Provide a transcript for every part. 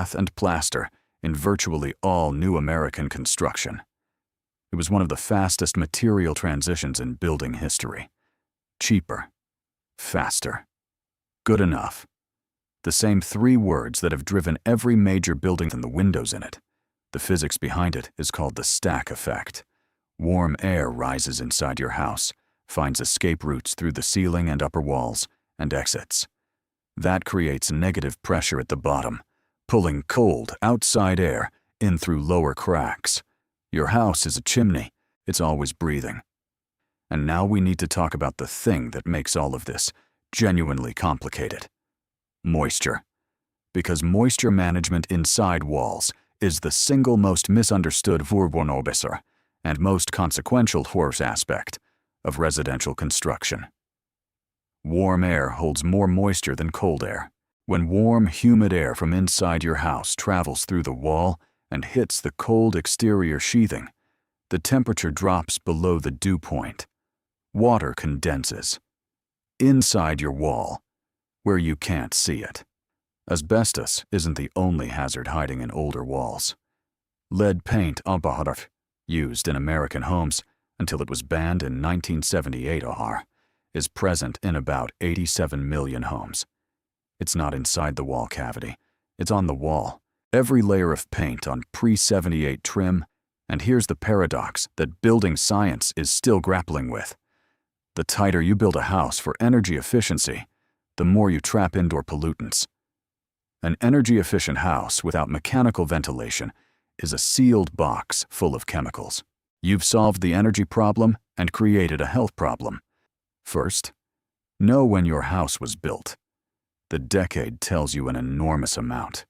lath and plaster in virtually all new American construction. It was one of the fastest material transitions in building history. Cheaper, faster, good enough. The same three words that have driven every major building and the windows in it. The physics behind it is called the stack effect. Warm air rises inside your house, finds escape routes through the ceiling and upper walls, and exits. That creates negative pressure at the bottom, pulling cold, outside air in through lower cracks. Your house is a chimney. It's always breathing. And now we need to talk about the thing that makes all of this genuinely complicated. Moisture. Because moisture management inside walls is the single most misunderstood vårbornobisar and most consequential horse aspect of residential construction. Warm air holds more moisture than cold air. When warm, humid air from inside your house travels through the wall and hits the cold exterior sheathing, the temperature drops below the dew point. Water condenses inside your wall, where you can't see it. Asbestos isn't the only hazard hiding in older walls. Lead paint, used in American homes until it was banned in 1978, is present in about 87 million homes. It's not inside the wall cavity. It's on the wall. Every layer of paint on pre-78 trim, and here's the paradox that building science is still grappling with. The tighter you build a house for energy efficiency, the more you trap indoor pollutants. An energy-efficient house without mechanical ventilation is a sealed box full of chemicals. You've solved the energy problem and created a health problem. First, know when your house was built. The decade tells you an enormous amount.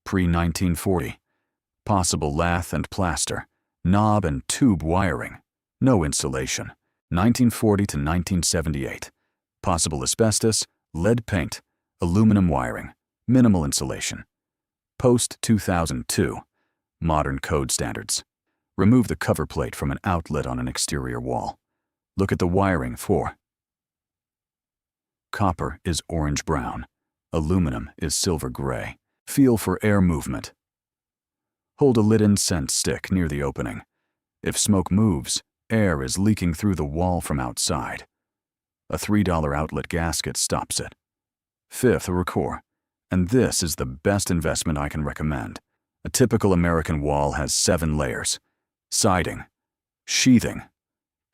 Pre-1940, possible lath and plaster, knob and tube wiring, no insulation. 1940 to 1978, possible asbestos, lead paint, aluminum wiring, minimal insulation. Post-2002, modern code standards. Remove the cover plate from an outlet on an exterior wall. Look at the wiring for. Copper is orange-brown. Aluminum is silver-gray. Feel for air movement. Hold a lit incense stick near the opening. If smoke moves, air is leaking through the wall from outside. A $3 outlet gasket stops it. Fifth, a recore. And this is the best investment I can recommend. A typical American wall has 7 layers. Siding, sheathing,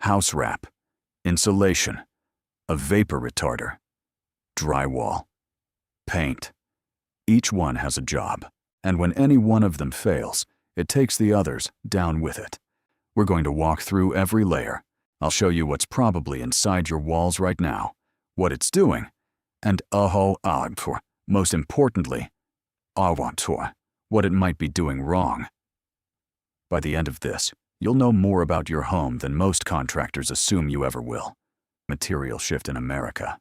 house wrap, insulation, a vapor retarder, drywall, paint. Each one has a job, and when any one of them fails, it takes the others down with it. We're going to walk through every layer. I'll show you what's probably inside your walls right now, what it's doing, and most importantly, what it might be doing wrong. By the end of this, you'll know more about your home than most contractors assume you ever will. Material shift in America.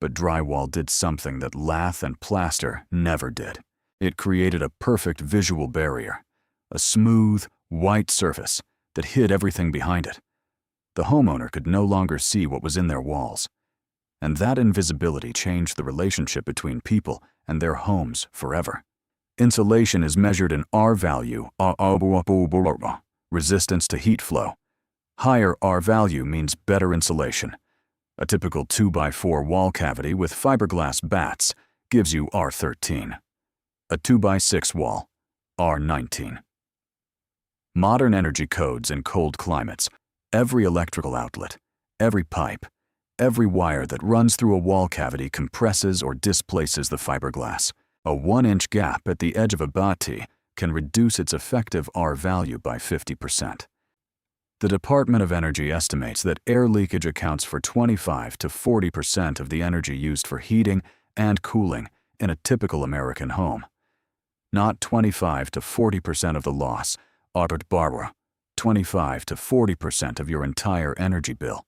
But drywall did something that lath and plaster never did. It created a perfect visual barrier, a smooth, white surface that hid everything behind it. The homeowner could no longer see what was in their walls. And that invisibility changed the relationship between people and their homes forever. Insulation is measured in R value, resistance to heat flow. Higher R value means better insulation. A typical 2x4 wall cavity with fiberglass bats gives you R13. A 2x6 wall, R19. Modern energy codes in cold climates, every electrical outlet, every pipe, every wire that runs through a wall cavity compresses or displaces the fiberglass. A 1-inch gap at the edge of a bati can reduce its effective R value by 50%. The Department of Energy estimates that air leakage accounts for 25 to 40% of the energy used for heating and cooling in a typical American home. Not 25 to 40% of the loss, but 25 to 40% of your entire energy bill.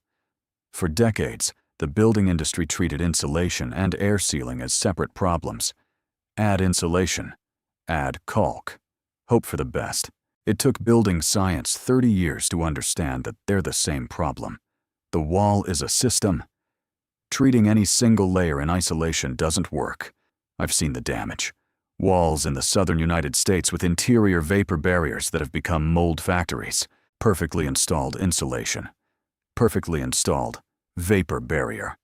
For decades, the building industry treated insulation and air sealing as separate problems. Add insulation, add caulk. Hope for the best. It took building science 30 years to understand that they're the same problem. The wall is a system. Treating any single layer in isolation doesn't work. I've seen the damage. Walls in the southern United States with interior vapor barriers that have become mold factories. Perfectly installed insulation. Perfectly installed vapor barrier.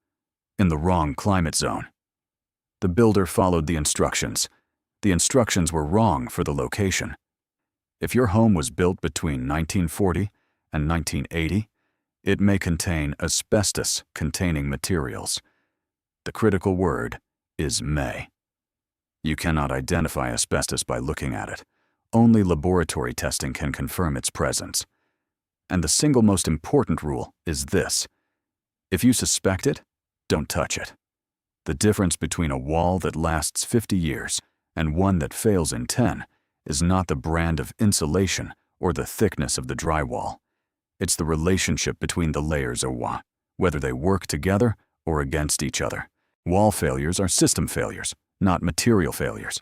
In the wrong climate zone. The builder followed the instructions. The instructions were wrong for the location. If your home was built between 1940 and 1980, it may contain asbestos-containing materials. The critical word is may. You cannot identify asbestos by looking at it. Only laboratory testing can confirm its presence. And the single most important rule is this: if you suspect it, don't touch it. The difference between a wall that lasts 50 years and one that fails in 10 is not the brand of insulation or the thickness of the drywall. It's the relationship between the layers of wall, whether they work together or against each other. Wall failures are system failures, not material failures.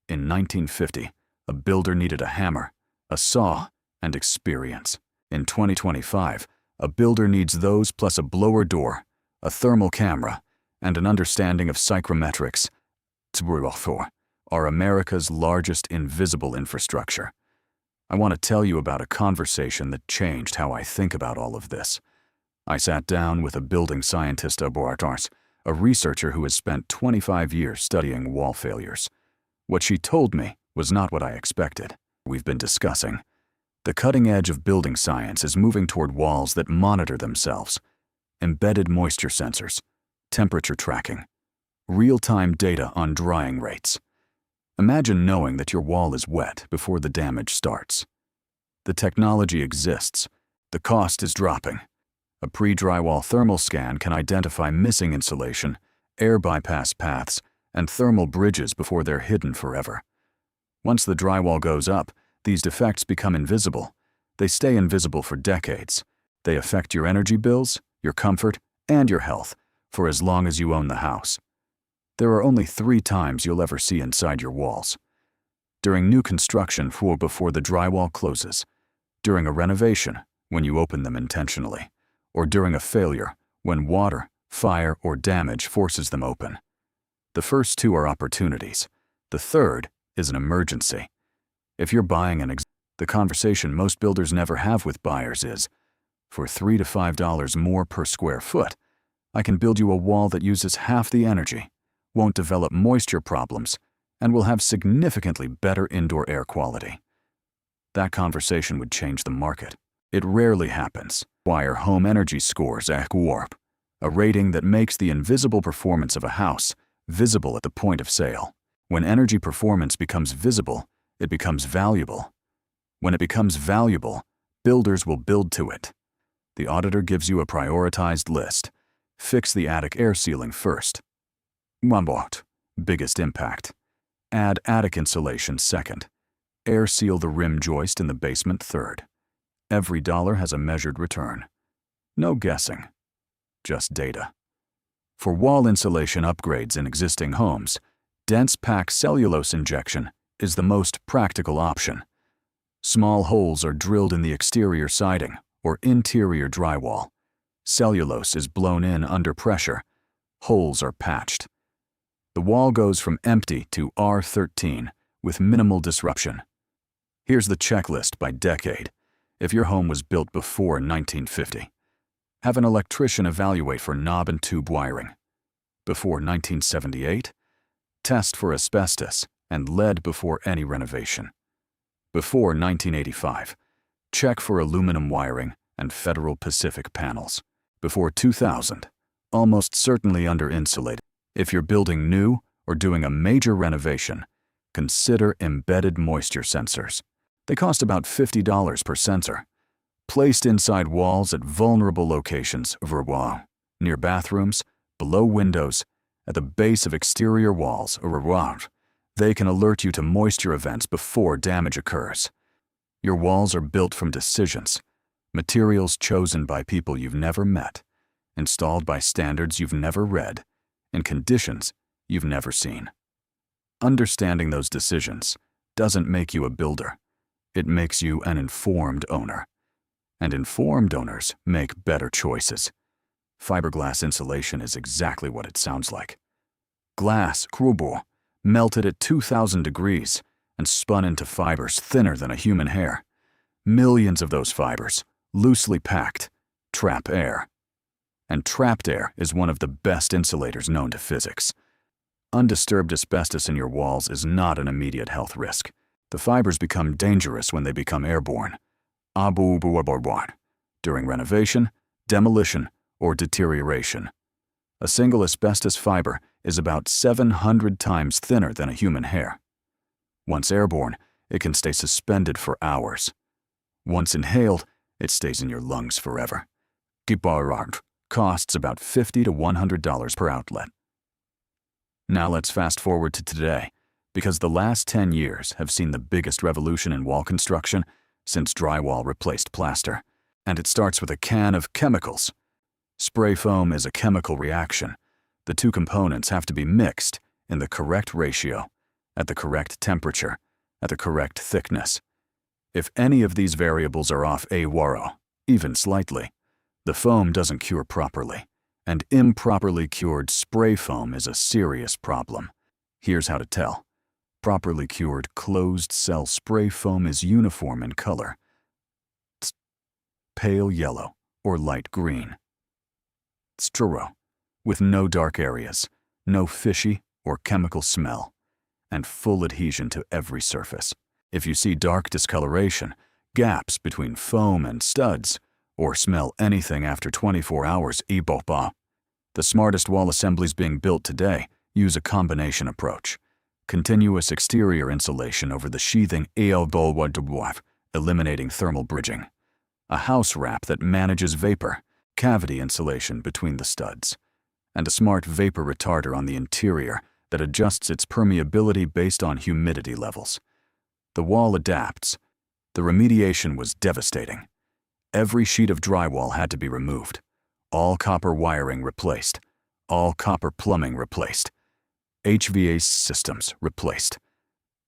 In 1950, a builder needed a hammer, a saw, and experience. In 2025, a builder needs those plus a blower door, a thermal camera, and an understanding of psychrometrics. Drywall are America's largest invisible infrastructure. I want to tell you about a conversation that changed how I think about all of this. I sat down with a building scientist, a researcher who has spent 25 years studying wall failures. What she told me was not what I expected. We've been discussing. The cutting edge of building science is moving toward walls that monitor themselves. Embedded moisture sensors, temperature tracking, real-time data on drying rates. Imagine knowing that your wall is wet before the damage starts. The technology exists. The cost is dropping. A pre-drywall thermal scan can identify missing insulation, air bypass paths, and thermal bridges before they're hidden forever. Once the drywall goes up, these defects become invisible. They stay invisible for decades. They affect your energy bills, your comfort, and your health for as long as you own the house. There are only 3 times you'll ever see inside your walls. During new construction before the drywall closes, during a renovation when you open them intentionally, or during a failure when water, fire, or damage forces them open. The first 2 are opportunities. The third is an emergency. If you're buying the conversation most builders never have with buyers is, for $3 to $5 more per square foot, I can build you a wall that uses half the energy, won't develop moisture problems, and will have significantly better indoor air quality. That conversation would change the market. It rarely happens. Wire home energy scores a rating that makes the invisible performance of a house visible at the point of sale. When energy performance becomes visible, it becomes valuable. When it becomes valuable, builders will build to it. The auditor gives you a prioritized list. Fix the attic air sealing first. Biggest impact. Add attic insulation second. Air seal the rim joist in the basement third. Every dollar has a measured return. No guessing. Just data. For wall insulation upgrades in existing homes, dense pack cellulose injection is the most practical option. Small holes are drilled in the exterior siding or interior drywall. Cellulose is blown in under pressure. Holes are patched. The wall goes from empty to R13 with minimal disruption. Here's the checklist by decade. If your home was built before 1950, have an electrician evaluate for knob and tube wiring. Before 1978, test for asbestos and lead before any renovation. Before 1985, check for aluminum wiring and Federal Pacific panels. Before 2000, almost certainly under-insulated. If you're building new or doing a major renovation, consider embedded moisture sensors. They cost about $50 per sensor. Placed inside walls at vulnerable locations, near bathrooms, below windows, at the base of exterior walls, they can alert you to moisture events before damage occurs. Your walls are built from decisions, materials chosen by people you've never met, installed by standards you've never read, in conditions you've never seen. Understanding those decisions doesn't make you a builder. It makes you an informed owner. And informed owners make better choices. Fiberglass insulation is exactly what it sounds like. Glass, melted at 2,000 degrees, and spun into fibers thinner than a human hair. Millions of those fibers, loosely packed, trap air. And trapped air is one of the best insulators known to physics. Undisturbed asbestos in your walls is not an immediate health risk. The fibers become dangerous when they become airborne. During renovation, demolition, or deterioration. A single asbestos fiber is about 700 times thinner than a human hair. Once airborne, it can stay suspended for hours. Once inhaled, it stays in your lungs forever. Costs about $50 to $100 per outlet. Now let's fast forward to today, because the last 10 years have seen the biggest revolution in wall construction since drywall replaced plaster. And it starts with a can of chemicals. Spray foam is a chemical reaction. The two components have to be mixed in the correct ratio, at the correct temperature, at the correct thickness. If any of these variables are off even slightly, the foam doesn't cure properly, and improperly cured spray foam is a serious problem. Here's how to tell. Properly cured closed-cell spray foam is uniform in color. Pale yellow or light green. Stro, with no dark areas, no fishy or chemical smell, and full adhesion to every surface. If you see dark discoloration, gaps between foam and studs, or smell anything after 24 hours, the smartest wall assemblies being built today use a combination approach. Continuous exterior insulation over the sheathing, eliminating thermal bridging. A house wrap that manages vapor, cavity insulation between the studs, and a smart vapor retarder on the interior that adjusts its permeability based on humidity levels. The wall adapts. The remediation was devastating. Every sheet of drywall had to be removed, all copper wiring replaced, all copper plumbing replaced, HVAC systems replaced.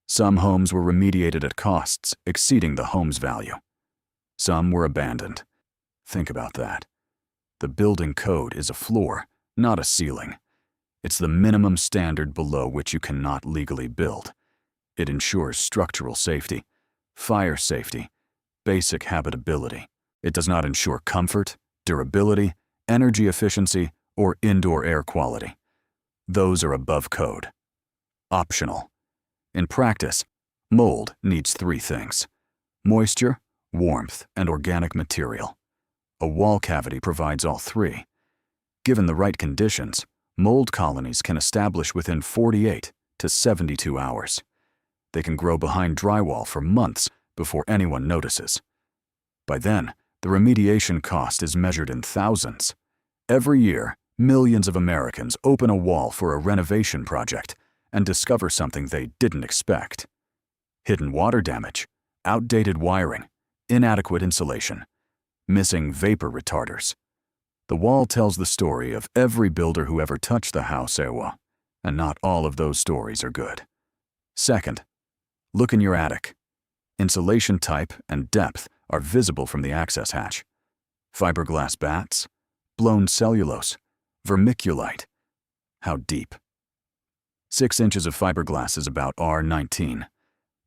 Some homes were remediated at costs exceeding the home's value. Some were abandoned. Think about that. The building code is a floor, not a ceiling. It's the minimum standard below which you cannot legally build. It ensures structural safety, fire safety, basic habitability. It does not ensure comfort, durability, energy efficiency, or indoor air quality. Those are above code. Optional. In practice, mold needs 3 things: moisture, warmth, and organic material. A wall cavity provides all 3. Given the right conditions, mold colonies can establish within 48 to 72 hours. They can grow behind drywall for months before anyone notices. By then, the remediation cost is measured in thousands. Every year, millions of Americans open a wall for a renovation project and discover something they didn't expect. Hidden water damage, outdated wiring, inadequate insulation, missing vapor retarders. The wall tells the story of every builder who ever touched the house, and not all of those stories are good. Second, look in your attic. Insulation type and depth are visible from the access hatch. Fiberglass bats, blown cellulose, vermiculite. How deep? 6 inches of fiberglass is about R19.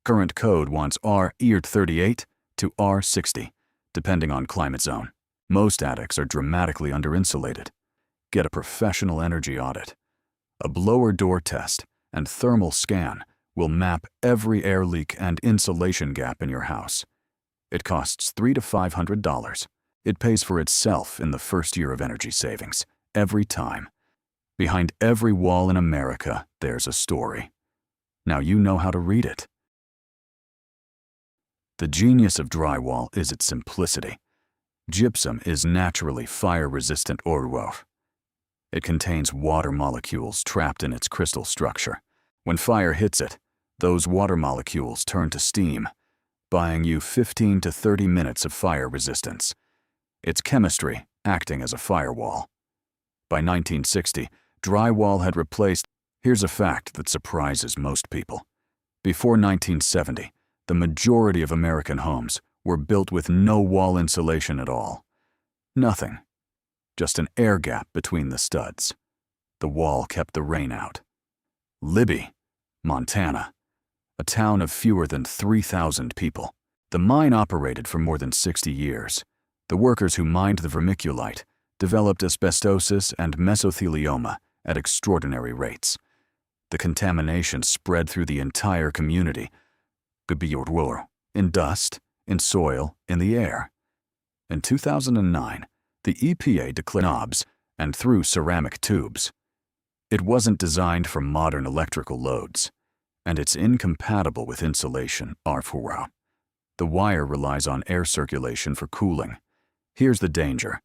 Current code wants R38 to R60, depending on climate zone. Most attics are dramatically under-insulated. Get a professional energy audit. A blower door test and thermal scan will map every air leak and insulation gap in your house. It costs $300 to $500. It pays for itself in the first year of energy savings, every time. Behind every wall in America, there's a story. Now you know how to read it. The genius of drywall is its simplicity. Gypsum is naturally fire-resistant ordwurf. It contains water molecules trapped in its crystal structure. When fire hits it, those water molecules turn to steam, buying you 15 to 30 minutes of fire resistance. It's chemistry acting as a firewall. By 1960, drywall had replaced. Here's a fact that surprises most people. Before 1970, the majority of American homes were built with no wall insulation at all. Nothing. Just an air gap between the studs. The wall kept the rain out. Libby, Montana, a town of fewer than 3,000 people. The mine operated for more than 60 years. The workers who mined the vermiculite developed asbestosis and mesothelioma at extraordinary rates. The contamination spread through the entire community, in dust, in soil, in the air. In 2009, the EPA declared knobs and through ceramic tubes. It wasn't designed for modern electrical loads, and it's incompatible with insulation. The wire relies on air circulation for cooling. Here's the danger.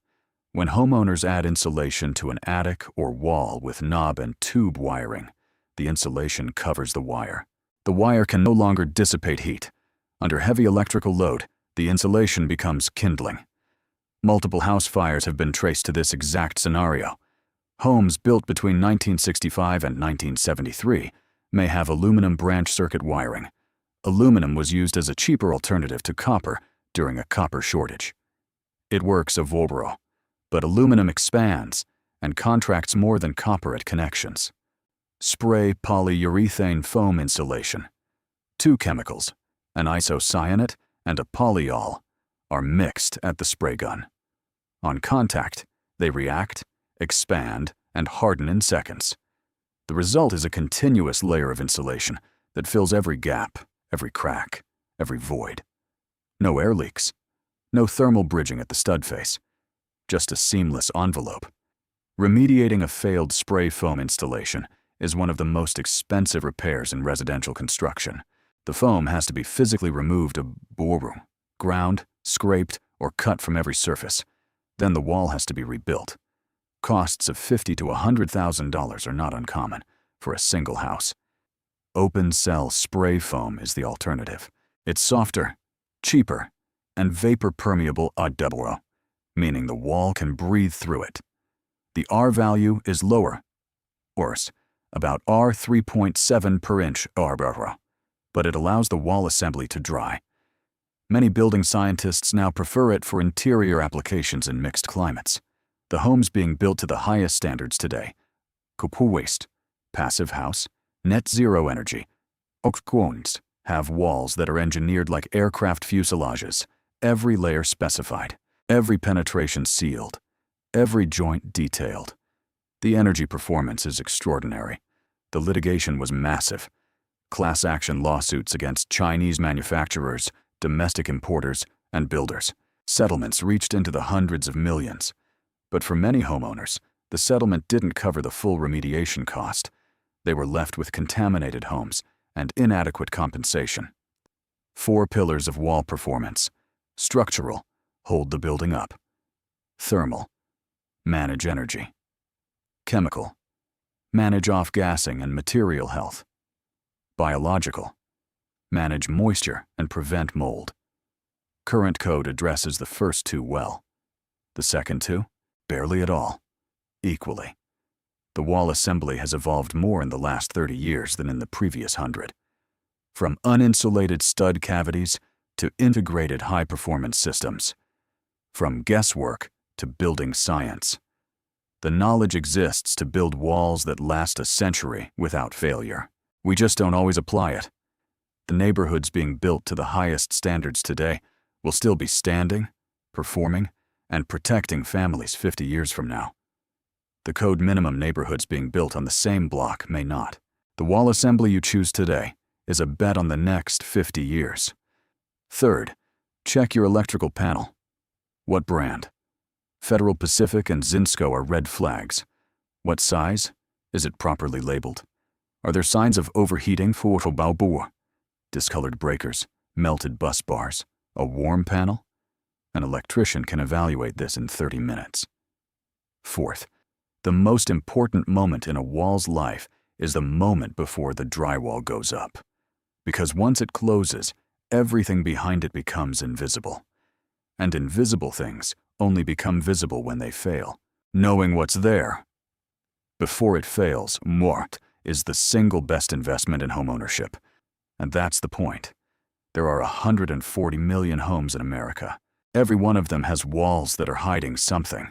When homeowners add insulation to an attic or wall with knob and tube wiring, the insulation covers the wire. The wire can no longer dissipate heat. Under heavy electrical load, the insulation becomes kindling. Multiple house fires have been traced to this exact scenario. Homes built between 1965 and 1973 may have aluminum branch circuit wiring. Aluminum was used as a cheaper alternative to copper during a copper shortage. It works avobro, but aluminum expands and contracts more than copper at connections. Spray polyurethane foam insulation. Two chemicals, an isocyanate and a polyol, are mixed at the spray gun. On contact, they react, expand, and harden in seconds. The result is a continuous layer of insulation that fills every gap, every crack, every void. No air leaks, no thermal bridging at the stud face, just a seamless envelope. Remediating a failed spray foam installation is one of the most expensive repairs in residential construction. The foam has to be physically removed, ground, scraped, or cut from every surface. Then the wall has to be rebuilt. Costs of $50,000 to $100,000 are not uncommon for a single house. Open cell spray foam is the alternative. It's softer, cheaper, and vapor permeable, meaning the wall can breathe through it. The R value is lower, worse, about R 3.7 per inch, but it allows the wall assembly to dry. Many building scientists now prefer it for interior applications in mixed climates. The homes being built to the highest standards today, waste, passive house, net zero energy, have walls that are engineered like aircraft fuselages, every layer specified, every penetration sealed, every joint detailed. The energy performance is extraordinary. The litigation was massive. Class action lawsuits against Chinese manufacturers, domestic importers, and builders. Settlements reached into the hundreds of millions. But for many homeowners, the settlement didn't cover the full remediation cost. They were left with contaminated homes and inadequate compensation. 4 pillars of wall performance. Structural, hold the building up. Thermal, manage energy. Chemical, manage off-gassing and material health. Biological, manage moisture and prevent mold. Current code addresses the first 2 well. The second 2, barely at all, equally. The wall assembly has evolved more in the last 30 years than in the previous 100. From uninsulated stud cavities to integrated high-performance systems. From guesswork to building science. The knowledge exists to build walls that last a century without failure. We just don't always apply it. The neighborhoods being built to the highest standards today will still be standing, performing, and protecting families 50 years from now. The code minimum neighborhoods being built on the same block may not. The wall assembly you choose today is a bet on the next 50 years. Third, check your electrical panel. What brand? Federal Pacific and Zinsco are red flags. What size? Is it properly labeled? Are there signs of overheating? Discolored breakers, melted bus bars, a warm panel? An electrician can evaluate this in 30 minutes. Fourth, the most important moment in a wall's life is the moment before the drywall goes up. Because once it closes, everything behind it becomes invisible. And invisible things only become visible when they fail. Knowing what's there before it fails, is the single best investment in homeownership. And that's the point. There are 140 million homes in America. Every one of them has walls that are hiding something.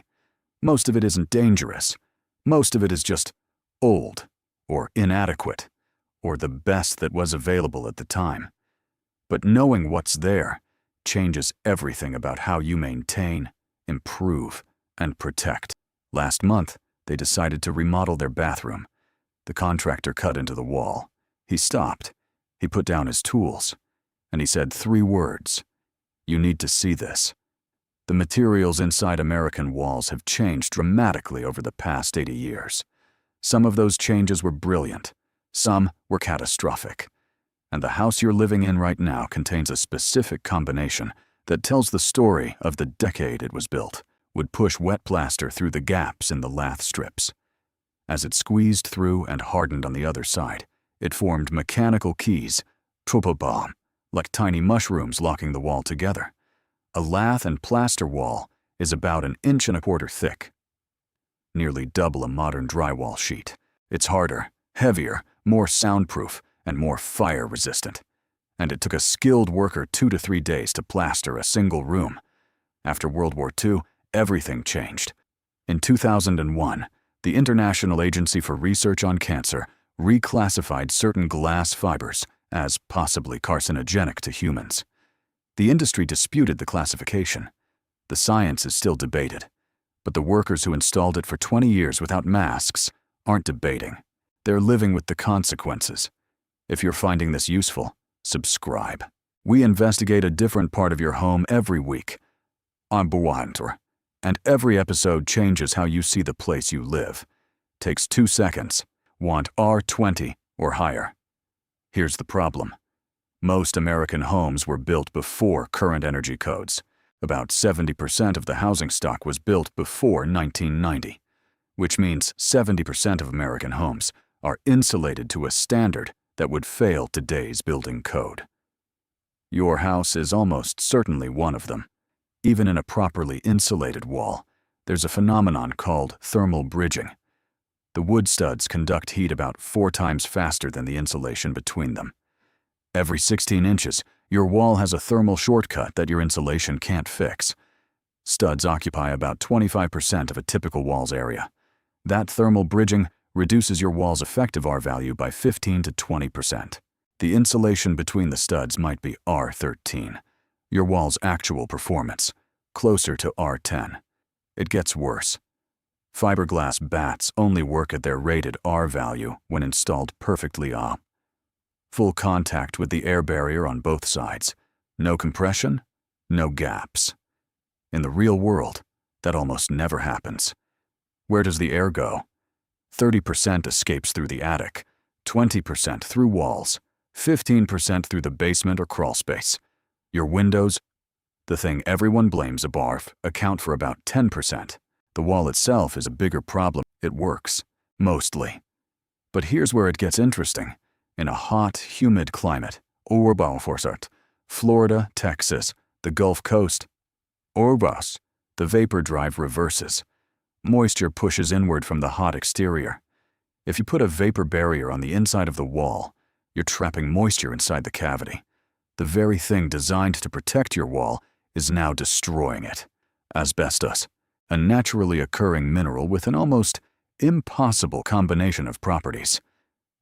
Most of it isn't dangerous. Most of it is just old, or inadequate, or the best that was available at the time. But knowing what's there changes everything about how you maintain, improve, and protect. Last month, they decided to remodel their bathroom. The contractor cut into the wall. He stopped. He put down his tools. And he said 3 words. You need to see this. The materials inside American walls have changed dramatically over the past 80 years. Some of those changes were brilliant. Some were catastrophic. And the house you're living in right now contains a specific combination that tells the story of the decade it was built. Would push wet plaster through the gaps in the lath strips. As it squeezed through and hardened on the other side, it formed mechanical keys, tropobomb, like tiny mushrooms locking the wall together. A lath and plaster wall is about 1.25 inches thick, nearly double a modern drywall sheet. It's harder, heavier, more soundproof, and more fire-resistant. And it took a skilled worker 2 to 3 days to plaster a single room. After World War II, everything changed. In 2001, the International Agency for Research on Cancer reclassified certain glass fibers as possibly carcinogenic to humans. The industry disputed the classification. The science is still debated, but the workers who installed it for 20 years without masks aren't debating. They're living with the consequences. If you're finding this useful, subscribe. We investigate a different part of your home every week. I'm Bawantor. And every episode changes how you see the place you live. Takes 2 seconds. Want R20 or higher. Here's the problem. Most American homes were built before current energy codes. About 70% of the housing stock was built before 1990, which means 70% of American homes are insulated to a standard that would fail today's building code. Your house is almost certainly one of them. Even in a properly insulated wall, there's a phenomenon called thermal bridging. The wood studs conduct heat about 4 times faster than the insulation between them. Every 16 inches, your wall has a thermal shortcut that your insulation can't fix. Studs occupy about 25% of a typical wall's area. That thermal bridging reduces your wall's effective R value by 15 to 20%. The insulation between the studs might be R13. Your wall's actual performance, closer to R10. It gets worse. Fiberglass bats only work at their rated R value when installed perfectly up. Full contact with the air barrier on both sides. No compression, no gaps. In the real world, that almost never happens. Where does the air go? 30% escapes through the attic, 20% through walls, 15% through the basement or crawl space. Your windows, the thing everyone blames a barf, account for about 10%. The wall itself is a bigger problem. It works, mostly. But here's where it gets interesting. In a hot, humid climate, Florida, Texas, the Gulf Coast, the vapor drive reverses. Moisture pushes inward from the hot exterior. If you put a vapor barrier on the inside of the wall, you're trapping moisture inside the cavity. The very thing designed to protect your wall is now destroying it. Asbestos, a naturally occurring mineral with an almost impossible combination of properties.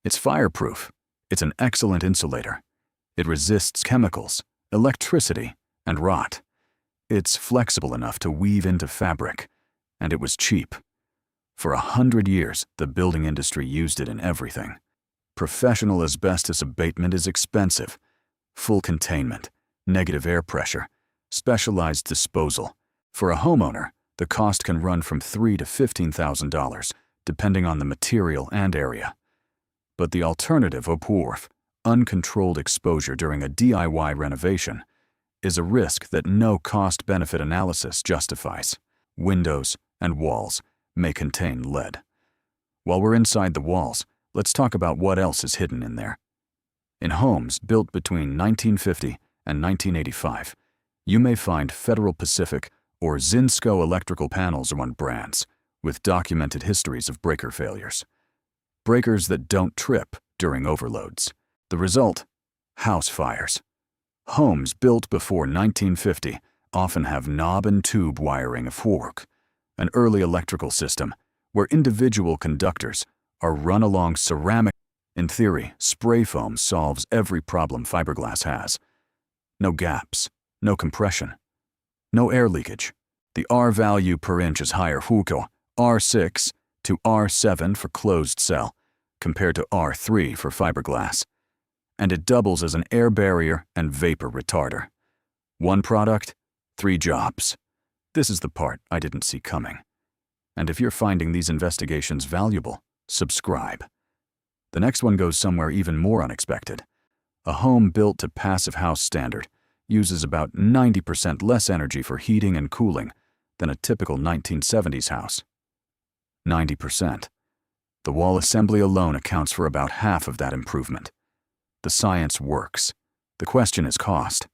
It's fireproof. It's an excellent insulator. It resists chemicals, electricity, and rot. It's flexible enough to weave into fabric, and it was cheap. For 100 years, the building industry used it in everything. Professional asbestos abatement is expensive. Full containment, negative air pressure, specialized disposal. For a homeowner, the cost can run from $3,000 to $15,000, depending on the material and area. But the alternative, uncontrolled exposure during a DIY renovation, is a risk that no cost-benefit analysis justifies. Windows and walls may contain lead. While we're inside the walls, let's talk about what else is hidden in there. In homes built between 1950 and 1985, you may find Federal Pacific or Zinsco electrical panels on brands with documented histories of breaker failures. Breakers that don't trip during overloads. The result? House fires. Homes built before 1950 often have knob and tube wiring of work, an early electrical system where individual conductors are run along ceramic. In theory, spray foam solves every problem fiberglass has. No gaps, no compression, no air leakage. The R value per inch is higher huko R6 to R7 for closed cell, compared to R3 for fiberglass. And it doubles as an air barrier and vapor retarder. One product, 3 jobs. This is the part I didn't see coming. And if you're finding these investigations valuable, subscribe. The next one goes somewhere even more unexpected. A home built to passive house standard uses about 90% less energy for heating and cooling than a typical 1970s house. 90%. The wall assembly alone accounts for about half of that improvement. The science works. The question is cost.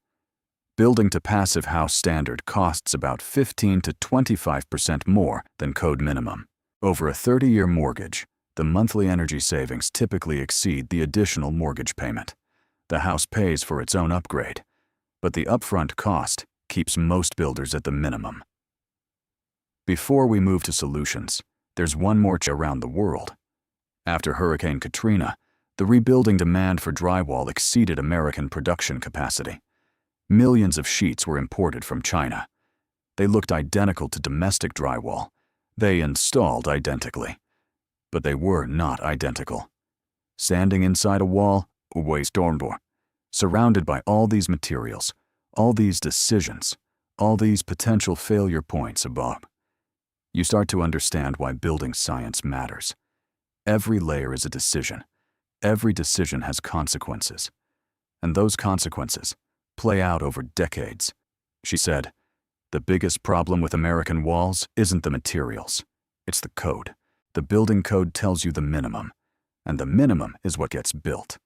Building to passive house standard costs about 15 to 25% more than code minimum. Over a 30-year mortgage, the monthly energy savings typically exceed the additional mortgage payment. The house pays for its own upgrade, but the upfront cost keeps most builders at the minimum. Before we move to solutions, there's one more around the world. After Hurricane Katrina, the rebuilding demand for drywall exceeded American production capacity. Millions of sheets were imported from China. They looked identical to domestic drywall. They installed identically. But they were not identical. Standing inside a wall, surrounded by all these materials, all these decisions, all these potential failure points above, you start to understand why building science matters. Every layer is a decision. Every decision has consequences. And those consequences play out over decades. She said, "The biggest problem with American walls isn't the materials. It's the code. The building code tells you the minimum, and the minimum is what gets built.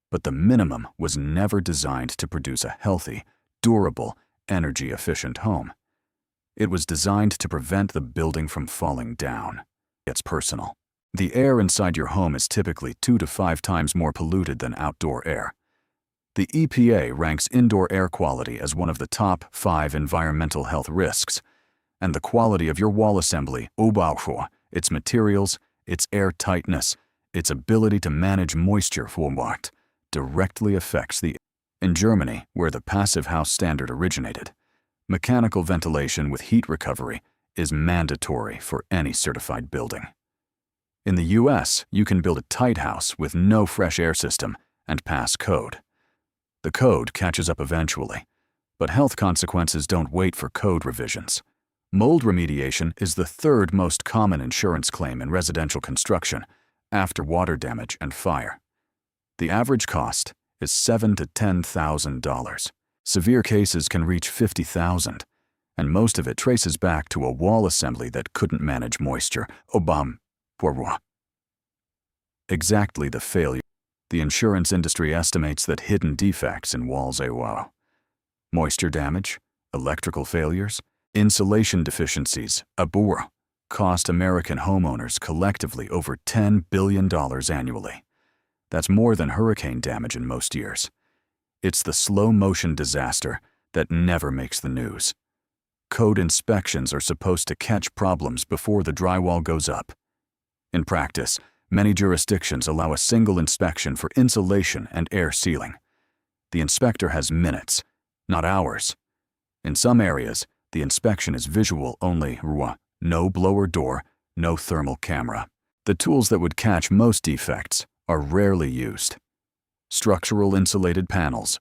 But the minimum was never designed to produce a healthy, durable, energy-efficient home. It was designed to prevent the building from falling down." It's personal. The air inside your home is typically 2 to 5 times more polluted than outdoor air. The EPA ranks indoor air quality as one of the top 5 environmental health risks, and the quality of your wall assembly, its materials, its air tightness, its ability to manage moisture directly affects the. In Germany, where the passive house standard originated, mechanical ventilation with heat recovery is mandatory for any certified building. In the US, you can build a tight house with no fresh air system and pass code. The code catches up eventually, but health consequences don't wait for code revisions. Mold remediation is the 3rd most common insurance claim in residential construction, after water damage and fire. The average cost is $7,000 to $10,000. Severe cases can reach $50,000, and most of it traces back to a wall assembly that couldn't manage moisture. Exactly the failure. The insurance industry estimates that hidden defects in walls moisture damage, electrical failures, insulation deficiencies cost American homeowners collectively over $10 billion annually. That's more than hurricane damage in most years. It's the slow-motion disaster that never makes the news. Code inspections are supposed to catch problems before the drywall goes up. In practice, many jurisdictions allow a single inspection for insulation and air sealing. The inspector has minutes, not hours. In some areas, the inspection is visual only, no blower door, no thermal camera. The tools that would catch most defects are rarely used. Structural insulated panels,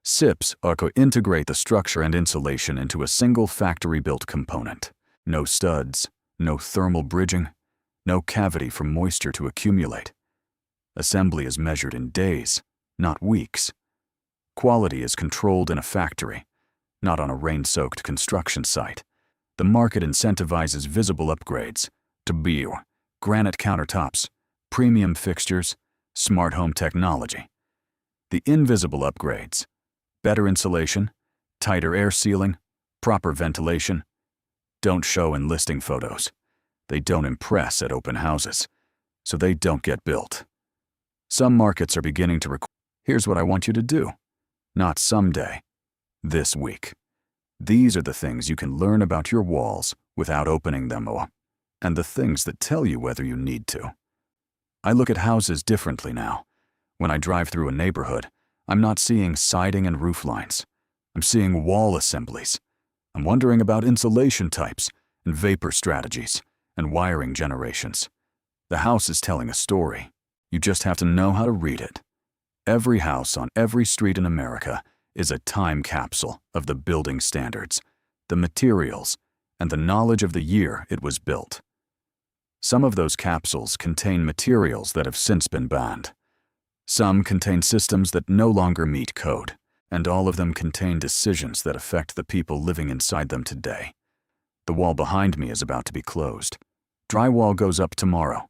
SIPs, integrate the structure and insulation into a single factory-built component. No studs, no thermal bridging, no cavity for moisture to accumulate. Assembly is measured in days, not weeks. Quality is controlled in a factory, not on a rain-soaked construction site. The market incentivizes visible upgrades to granite countertops, premium fixtures, smart home technology. The invisible upgrades, better insulation, tighter air sealing, proper ventilation, don't show in listing photos. They don't impress at open houses, so they don't get built. Some markets are beginning to require. Here's what I want you to do. Not someday. This week. These are the things you can learn about your walls without opening them, and the things that tell you whether you need to. I look at houses differently now. When I drive through a neighborhood, I'm not seeing siding and roof lines. I'm seeing wall assemblies. I'm wondering about insulation types and vapor strategies and wiring generations. The house is telling a story. You just have to know how to read it. Every house on every street in America is a time capsule of the building standards, the materials, and the knowledge of the year it was built. Some of those capsules contain materials that have since been banned. Some contain systems that no longer meet code, and all of them contain decisions that affect the people living inside them today. The wall behind me is about to be closed. Drywall goes up tomorrow.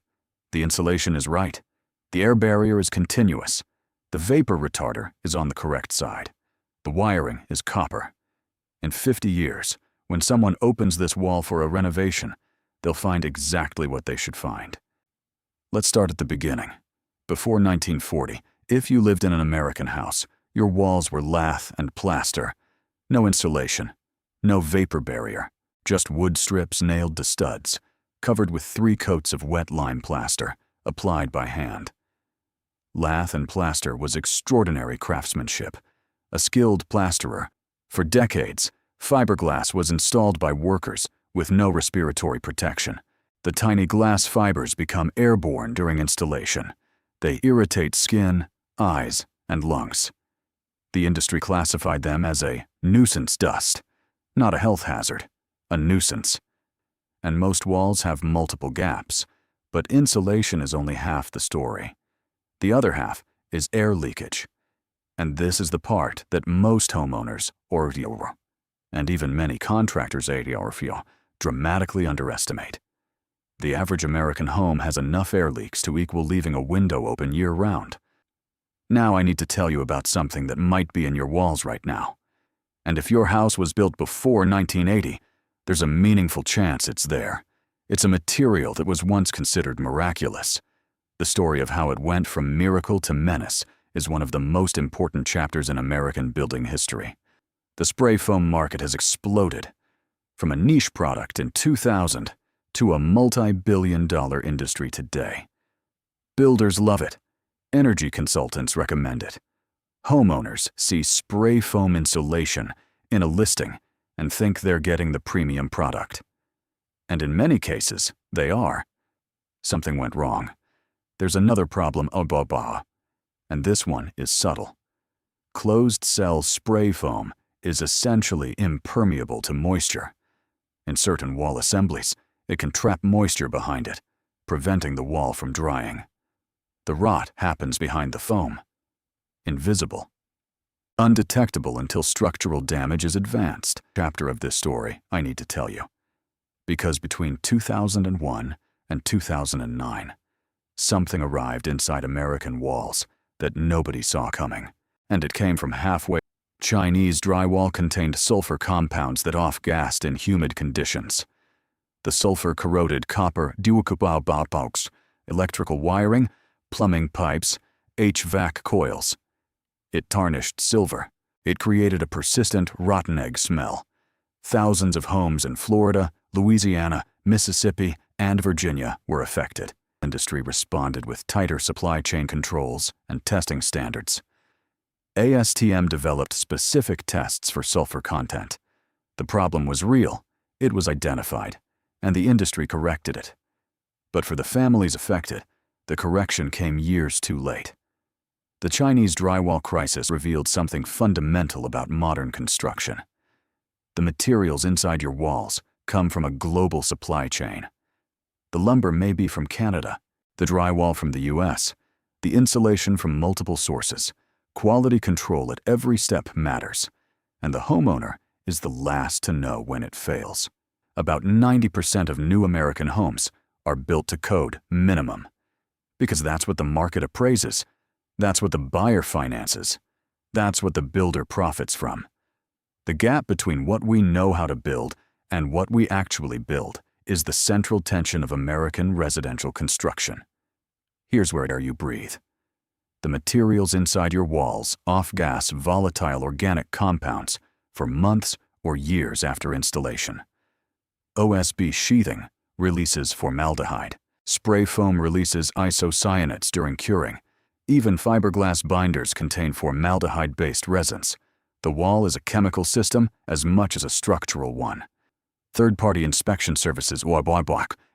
The insulation is right. The air barrier is continuous. The vapor retarder is on the correct side. The wiring is copper. In 50 years, when someone opens this wall for a renovation, they'll find exactly what they should find. Let's start at the beginning. Before 1940, if you lived in an American house, your walls were lath and plaster. No insulation, no vapor barrier, just wood strips nailed to studs, covered with 3 coats of wet lime plaster, applied by hand. Lath and plaster was extraordinary craftsmanship. A skilled plasterer. For decades, fiberglass was installed by workers with no respiratory protection. The tiny glass fibers become airborne during installation. They irritate skin, eyes, and lungs. The industry classified them as a nuisance dust, not a health hazard, a nuisance. And most walls have multiple gaps, but insulation is only half the story. The other half is air leakage. And this is the part that most homeowners, and even many contractors, dramatically underestimate. The average American home has enough air leaks to equal leaving a window open year-round. Now I need to tell you about something that might be in your walls right now. And if your house was built before 1980, there's a meaningful chance it's there. It's a material that was once considered miraculous. The story of how it went from miracle to menace is one of the most important chapters in American building history. The spray foam market has exploded, from a niche product in 2000 to a multi-billion-dollar industry today. Builders love it. Energy consultants recommend it. Homeowners see spray foam insulation in a listing and think they're getting the premium product. And in many cases, they are. Something went wrong. There's another problem, and this one is subtle. Closed-cell spray foam is essentially impermeable to moisture. In certain wall assemblies, it can trap moisture behind it, preventing the wall from drying. The rot happens behind the foam. Invisible. Undetectable until structural damage is advanced. Chapter of this story I need to tell you. Because between 2001 and 2009, something arrived inside American walls that nobody saw coming, and it came from halfway. Chinese drywall contained sulfur compounds that off-gassed in humid conditions. The sulfur corroded copper, electrical wiring, plumbing pipes, HVAC coils. It tarnished silver. It created a persistent rotten egg smell. Thousands of homes in Florida, Louisiana, Mississippi, and Virginia were affected. The industry responded with tighter supply chain controls and testing standards. ASTM developed specific tests for sulfur content. The problem was real, it was identified, and the industry corrected it. But for the families affected, the correction came years too late. The Chinese drywall crisis revealed something fundamental about modern construction. The materials inside your walls come from a global supply chain. The lumber may be from Canada, the drywall from the US, the insulation from multiple sources. Quality control at every step matters, and the homeowner is the last to know when it fails. About 90% of new American homes are built to code minimum, because that's what the market appraises, that's what the buyer finances, that's what the builder profits from. The gap between what we know how to build and what we actually build is the central tension of American residential construction. Here's where you breathe. The materials inside your walls off-gas volatile organic compounds for months or years after installation. OSB sheathing releases formaldehyde. Spray foam releases isocyanates during curing. Even fiberglass binders contain formaldehyde-based resins. The wall is a chemical system as much as a structural one. Third-party inspection services,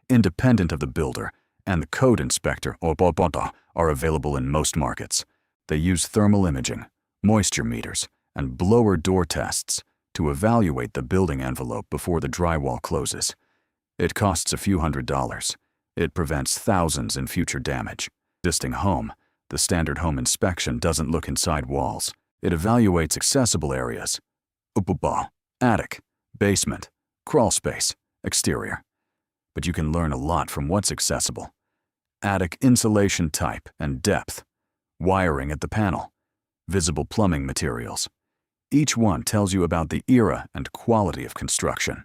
independent of the builder, and the code inspector, are available in most markets. They use thermal imaging, moisture meters, and blower door tests to evaluate the building envelope before the drywall closes. It costs a few $100s. It prevents thousands in future damage. Existing home, the standard home inspection doesn't look inside walls. It evaluates accessible areas. Attic, basement, crawl space, exterior. But you can learn a lot from what's accessible. Attic insulation type and depth, wiring at the panel, visible plumbing materials. Each one tells you about the era and quality of construction.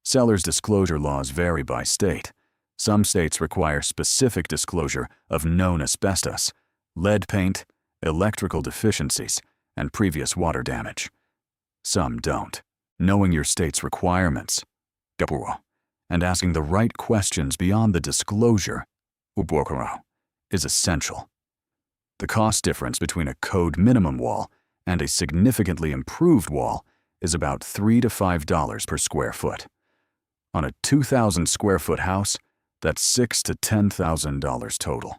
Seller's disclosure laws vary by state. Some states require specific disclosure of known asbestos, lead paint, electrical deficiencies, and previous water damage. Some don't. Knowing your state's requirements and asking the right questions beyond the disclosure is essential. The cost difference between a code minimum wall and a significantly improved wall is about $3 to $5 per square foot. On a 2,000 square foot house, that's $6,000 to $10,000 total.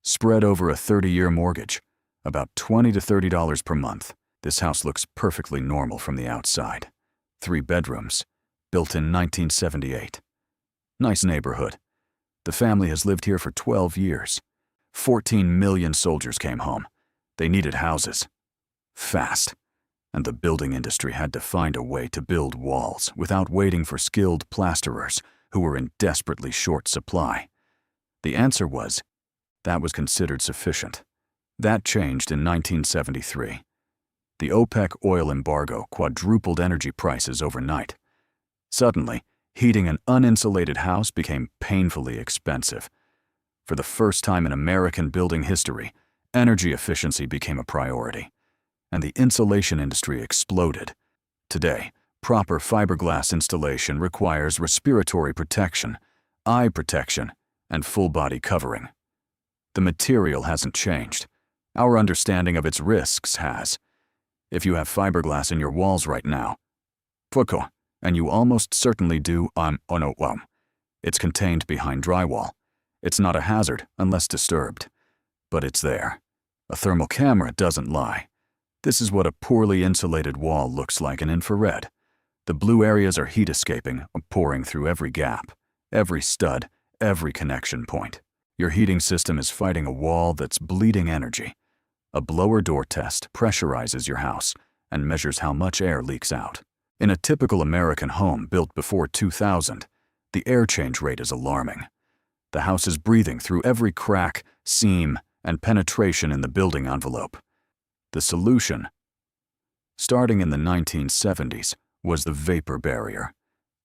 Spread over a 30-year mortgage, about $20 to $30 per month. This house looks perfectly normal from the outside. 3 bedrooms, built in 1978. Nice neighborhood. The family has lived here for 12 years. 14 million soldiers came home. They needed houses. Fast. And the building industry had to find a way to build walls without waiting for skilled plasterers who were in desperately short supply. The answer was, that was considered sufficient. That changed in 1973. The OPEC oil embargo quadrupled energy prices overnight. Suddenly, heating an uninsulated house became painfully expensive. For the first time in American building history, energy efficiency became a priority, and the insulation industry exploded. Today, proper fiberglass installation requires respiratory protection, eye protection, and full-body covering. The material hasn't changed. Our understanding of its risks has. If you have fiberglass in your walls right now, and you almost certainly do, it's contained behind drywall. It's not a hazard unless disturbed, but it's there. A thermal camera doesn't lie. This is what a poorly insulated wall looks like in infrared. The blue areas are heat escaping, pouring through every gap, every stud, every connection point. Your heating system is fighting a wall that's bleeding energy. A blower door test pressurizes your house and measures how much air leaks out. In a typical American home built before 2000, the air change rate is alarming. The house is breathing through every crack, seam, and penetration in the building envelope. The solution, starting in the 1970s, was the vapor barrier,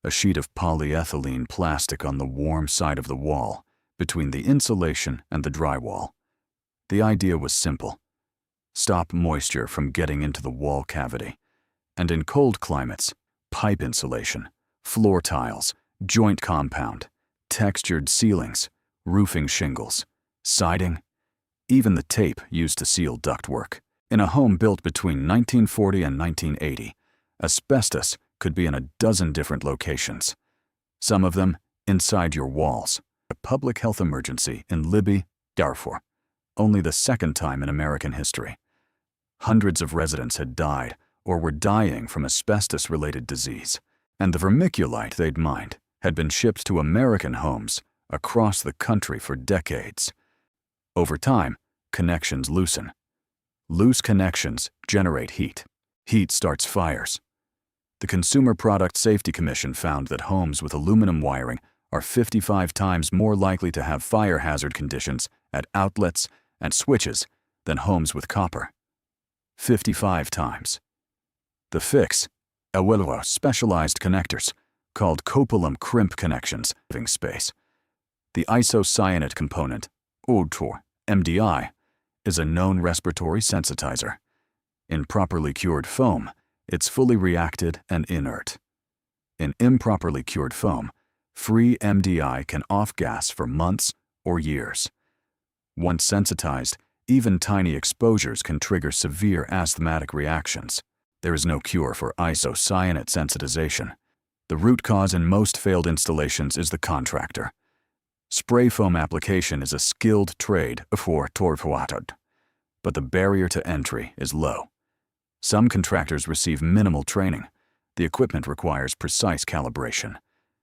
a sheet of polyethylene plastic on the warm side of the wall, between the insulation and the drywall. The idea was simple. Stop moisture from getting into the wall cavity. And in cold climates, pipe insulation, floor tiles, joint compound, textured ceilings, roofing shingles, siding, even the tape used to seal ductwork. In a home built between 1940 and 1980, asbestos could be in a dozen different locations. Some of them inside your walls. A public health emergency in Libya, Darfur, only the second time in American history. Hundreds of residents had died or were dying from asbestos-related disease, and the vermiculite they'd mined had been shipped to American homes across the country for decades. Over time, connections loosen. Loose connections generate heat. Heat starts fires. The Consumer Product Safety Commission found that homes with aluminum wiring are 55 times more likely to have fire hazard conditions at outlets and switches than homes with copper. 55 times. The fix, specialized connectors, called copolymer crimp connections, living space. The isocyanate component, MDI, is a known respiratory sensitizer. In properly cured foam, it's fully reacted and inert. In improperly cured foam, Free MDI can off-gas for months or years. Once sensitized, even tiny exposures can trigger severe asthmatic reactions. There is no cure for isocyanate sensitization. The root cause in most failed installations is the contractor. Spray foam application is a skilled trade for torfuatad, but the barrier to entry is low. Some contractors receive minimal training. The equipment requires precise calibration,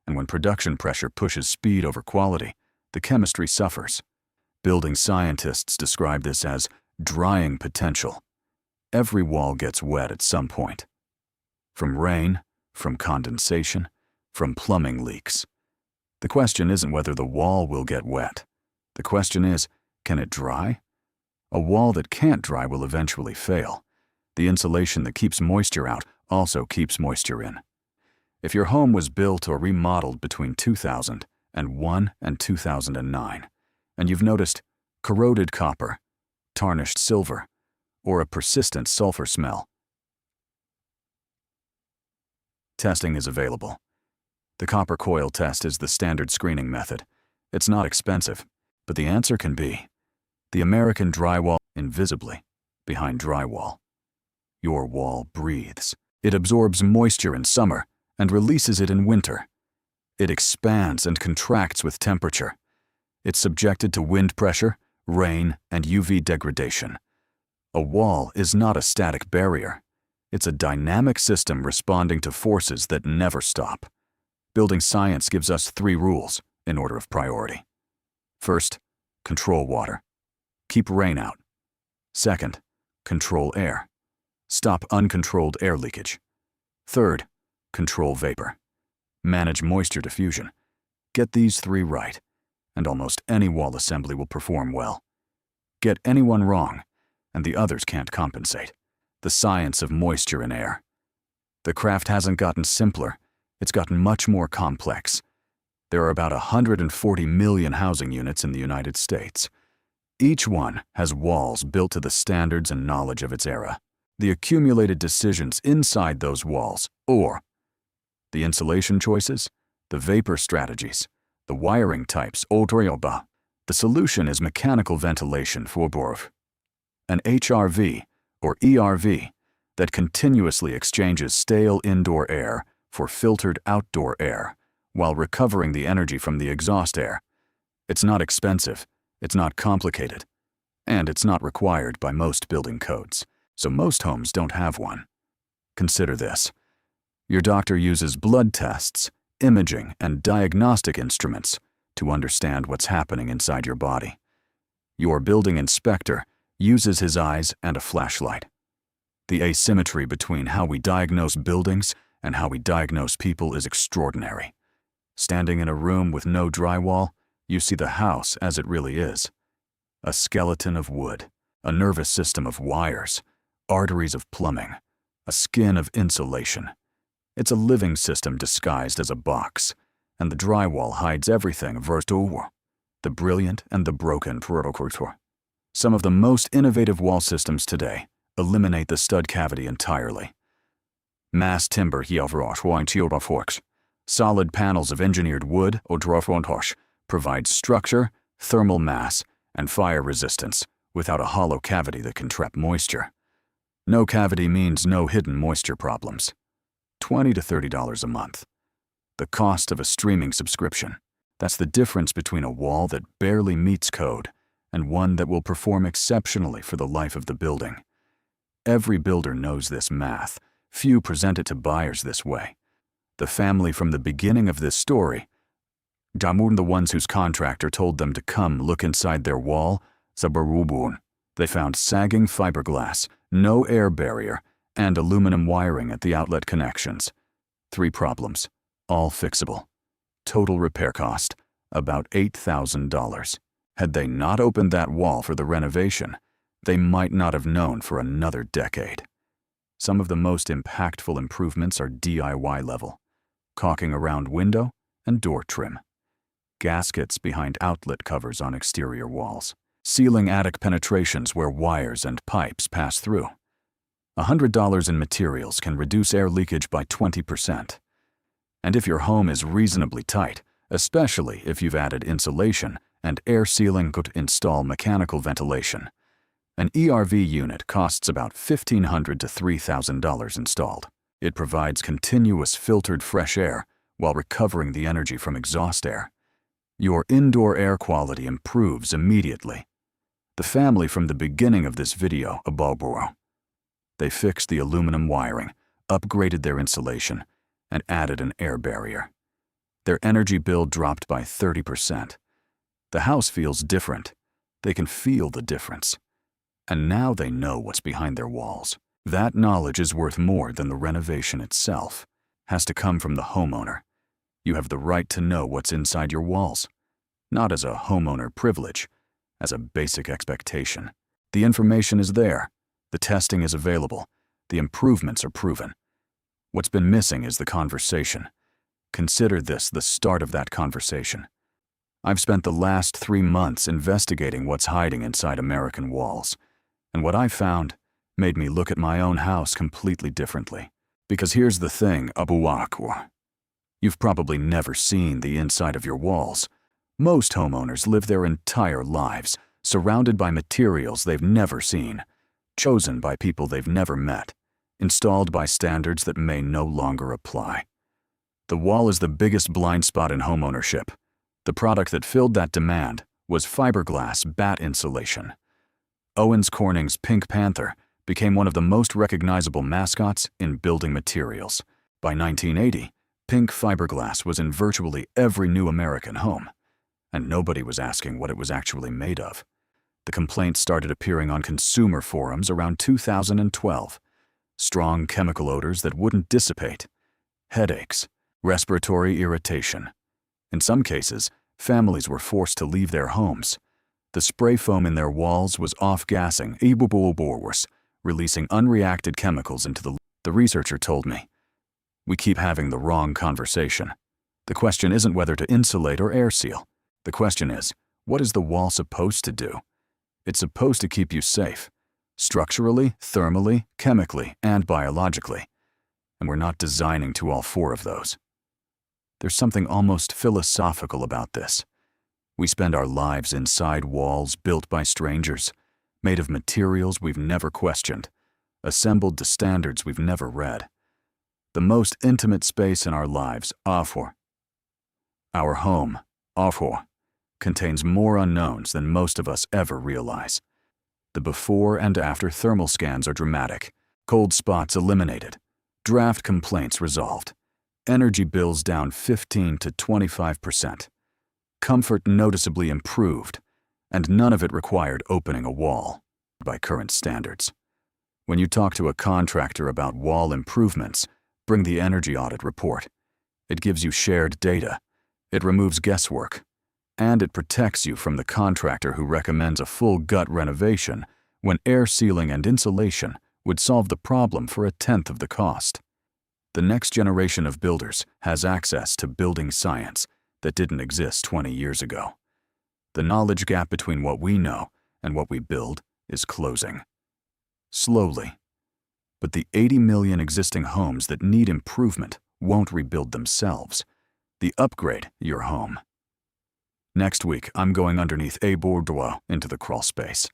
and when production pressure pushes speed over quality, the chemistry suffers. Building scientists describe this as drying potential. Every wall gets wet at some point. From rain, from condensation, from plumbing leaks. The question isn't whether the wall will get wet. The question is, can it dry? A wall that can't dry will eventually fail. The insulation that keeps moisture out also keeps moisture in. If your home was built or remodeled between 2001 and 2009, and you've noticed corroded copper, tarnished silver, or a persistent sulfur smell, testing is available. The copper coil test is the standard screening method. It's not expensive, but the answer can be the American drywall invisibly behind drywall. Your wall breathes. It absorbs moisture in summer and releases it in winter. It expands and contracts with temperature. It's subjected to wind pressure, rain, and UV degradation. A wall is not a static barrier. It's a dynamic system responding to forces that never stop. Building science gives us 3 rules in order of priority. First, control water. Keep rain out. Second, control air. Stop uncontrolled air leakage. Third, control vapor. Manage moisture diffusion. Get these 3 right, and almost any wall assembly will perform well. Get any one wrong, and the others can't compensate. The science of moisture in air. The craft hasn't gotten simpler, it's gotten much more complex. There are about 140 million housing units in the United States. Each one has walls built to the standards and knowledge of its era. The accumulated decisions inside those walls, or the insulation choices, the vapor strategies, the wiring types, the solution is mechanical ventilation for both. An HRV, or ERV, that continuously exchanges stale indoor air for filtered outdoor air while recovering the energy from the exhaust air. It's not expensive, it's not complicated, and it's not required by most building codes, so most homes don't have one. Consider this. Your doctor uses blood tests, imaging, and diagnostic instruments to understand what's happening inside your body. Your building inspector uses his eyes and a flashlight. The asymmetry between how we diagnose buildings and how we diagnose people is extraordinary. Standing in a room with no drywall, you see the house as it really is. A skeleton of wood, a nervous system of wires, arteries of plumbing, a skin of insulation. It's a living system disguised as a box, and the drywall hides everything the brilliant and the broken. Some of the most innovative wall systems today eliminate the stud cavity entirely. Mass timber solid panels of engineered wood provide structure, thermal mass, and fire resistance without a hollow cavity that can trap moisture. No cavity means no hidden moisture problems. $20 to $30 a month. The cost of a streaming subscription. That's the difference between a wall that barely meets code and one that will perform exceptionally for the life of the building. Every builder knows this math. Few present it to buyers this way. The family from the beginning of this story, the ones whose contractor told them to come look inside their wall, they found sagging fiberglass, no air barrier, and aluminum wiring at the outlet connections. 3 problems, all fixable. Total repair cost, about $8,000. Had they not opened that wall for the renovation, they might not have known for another decade. Some of the most impactful improvements are DIY level. Caulking around window and door trim. Gaskets behind outlet covers on exterior walls. Sealing attic penetrations where wires and pipes pass through. $100 in materials can reduce air leakage by 20%. And if your home is reasonably tight, especially if you've added insulation and air sealing to install mechanical ventilation. An ERV unit costs about $1,500 to $3,000 installed. It provides continuous filtered fresh air while recovering the energy from exhaust air. Your indoor air quality improves immediately. The family from the beginning of this video, Aboboro. They fixed the aluminum wiring, upgraded their insulation, and added an air barrier. Their energy bill dropped by 30%. The house feels different. They can feel the difference. And now they know what's behind their walls. That knowledge is worth more than the renovation itself. Has to come from the homeowner. You have the right to know what's inside your walls. Not as a homeowner privilege, as a basic expectation. The information is there. The testing is available. The improvements are proven. What's been missing is the conversation. Consider this the start of that conversation. I've spent the last 3 months investigating what's hiding inside American walls, and what I found made me look at my own house completely differently. Because here's the thing, Abuakwa. You've probably never seen the inside of your walls. Most homeowners live their entire lives surrounded by materials they've never seen, chosen by people they've never met, installed by standards that may no longer apply. The wall is the biggest blind spot in homeownership. The product that filled that demand was fiberglass bat insulation. Owens Corning's Pink Panther became one of the most recognizable mascots in building materials. By 1980, pink fiberglass was in virtually every new American home, and nobody was asking what it was actually made of. The complaints started appearing on consumer forums around 2012. Strong chemical odors that wouldn't dissipate. Headaches. Respiratory irritation. In some cases, families were forced to leave their homes. The spray foam in their walls was off-gassing, releasing unreacted chemicals into the researcher told me. We keep having the wrong conversation. The question isn't whether to insulate or air seal. The question is, what is the wall supposed to do? It's supposed to keep you safe, structurally, thermally, chemically, and biologically. And we're not designing to all 4 of those. There's something almost philosophical about this. We spend our lives inside walls built by strangers, made of materials we've never questioned, assembled to standards we've never read. The most intimate space in our lives, our home, contains more unknowns than most of us ever realize. The before and after thermal scans are dramatic, cold spots eliminated, draft complaints resolved, energy bills down 15 to 25%, comfort noticeably improved, and none of it required opening a wall by current standards. When you talk to a contractor about wall improvements, bring the energy audit report. It gives you shared data. It removes guesswork. And it protects you from the contractor who recommends a full gut renovation when air sealing and insulation would solve the problem for 1/10 of the cost. The next generation of builders has access to building science that didn't exist 20 years ago. The knowledge gap between what we know and what we build is closing. Slowly. But the 80 million existing homes that need improvement won't rebuild themselves. They upgrade your home. Next week, I'm going underneath a boardwalk into the crawl space,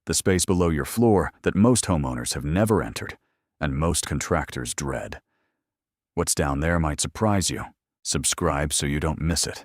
the space below your floor that most homeowners have never entered and most contractors dread. What's down there might surprise you. Subscribe so you don't miss it.